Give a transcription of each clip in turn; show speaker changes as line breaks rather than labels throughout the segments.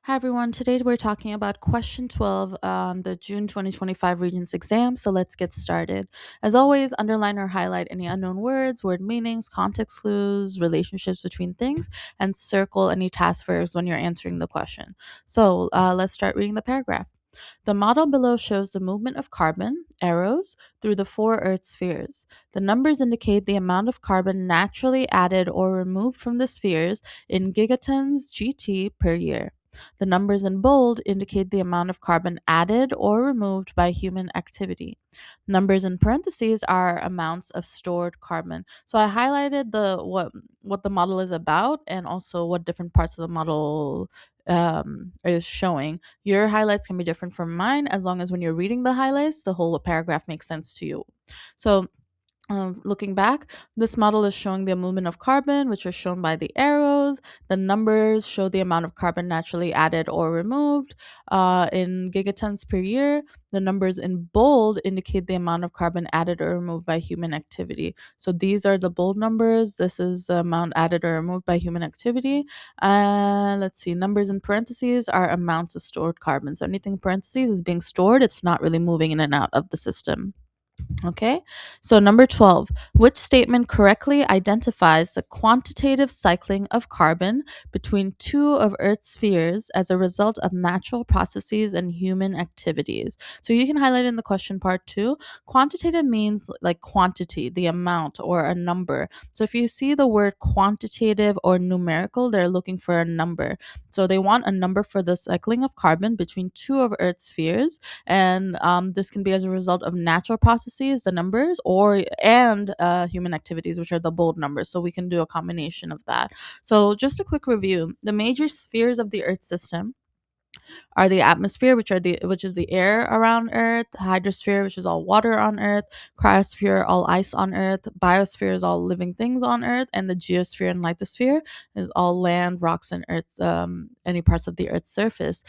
Hi everyone, today we're talking about question 12 on the June 2025 Regents exam, so let's get started. As always, underline or highlight any unknown words, word meanings, context clues, relationships between things, and circle any task verbs when you're answering the question. So let's start reading the paragraph. The model below shows the movement of carbon, arrows, through the four Earth spheres. The numbers indicate the amount of carbon naturally added or removed from the spheres in gigatons GT per year. The numbers in bold indicate the amount of carbon added or removed by human activity. Numbers in parentheses are amounts of stored carbon. So I highlighted the what the model is about and also what different parts of the model is showing. Your highlights can be different from mine as long as when you're reading the highlights, the whole paragraph makes sense to you. So looking back, this model is showing the movement of carbon, which are shown by the arrows. The numbers show the amount of carbon naturally added or removed in gigatons per year. The numbers in bold indicate the amount of carbon added or removed by human activity. So these are the bold numbers. This is the amount added or removed by human activity. Let's see, numbers in parentheses are amounts of stored carbon. So anything in parentheses is being stored, it's not really moving in and out of the system. Okay, so number 12, which statement correctly identifies the quantitative cycling of carbon between two of Earth's spheres as a result of natural processes and human activities? So you can highlight in the question part too. Quantitative means like quantity, the amount or a number. So if you see the word quantitative or numerical, they're looking for a number. So they want a number for the cycling of carbon between two of Earth's spheres, and this can be as a result of natural processes, the numbers, or and human activities, which are the bold numbers. So we can do a combination of that. So just a quick review: the major spheres of the Earth system are the atmosphere, which is the air around Earth; hydrosphere, which is all water on Earth; cryosphere, all ice on Earth; biosphere is all living things on Earth; and the geosphere and lithosphere is all land, rocks, and Earth's any parts of the Earth's surface.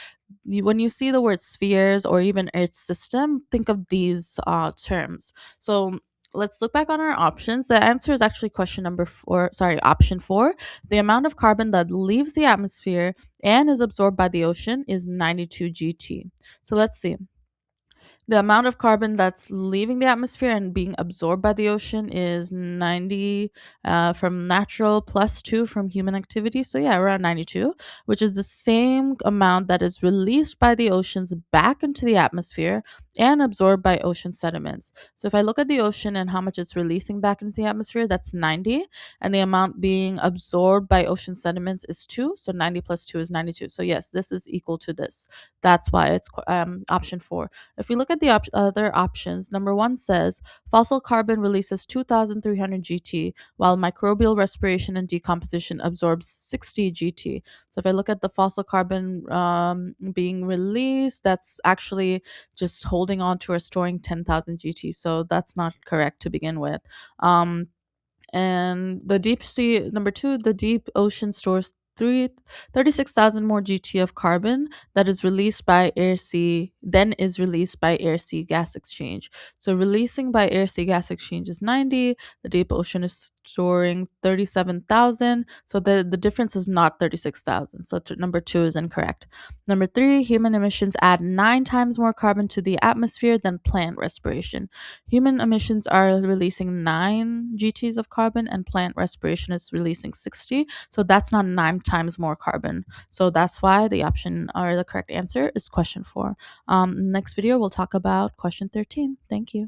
When you see the word spheres or even Earth system, think of these terms. So let's look back on our options. The answer is actually question number four, sorry, option four. The amount of carbon that leaves the atmosphere and is absorbed by the ocean is 92 GT. So let's see. The amount of carbon that's leaving the atmosphere and being absorbed by the ocean is 90 from natural plus 2 from human activity. So, yeah, around 92, which is the same amount that is released by the oceans back into the atmosphere and absorbed by ocean sediments. So, if I look at the ocean and how much it's releasing back into the atmosphere, that's 90. And the amount being absorbed by ocean sediments is 2. So, 90 plus 2 is 92. So, yes, this is equal to this. That's why it's option 4. If we look at the other options, number one says fossil carbon releases 2,300 GT, while microbial respiration and decomposition absorbs 60 GT. So if I look at the fossil carbon being released, that's actually just holding on to or storing 10,000 GT. So that's not correct to begin with. And the deep sea, number two, the deep ocean stores 36,000 more GT of carbon that is released by air sea, then is released by air sea gas exchange. So releasing by air sea gas exchange is 90. The deep ocean is storing 37,000. So the difference is not 36,000. So number two is incorrect. Number three, human emissions add 9 times more carbon to the atmosphere than plant respiration. Human emissions are releasing 9 GTs of carbon, and plant respiration is releasing 60. So that's not 9 times more carbon. So that's why the option or the correct answer is question 4. Next video, we'll talk about question 13. Thank you.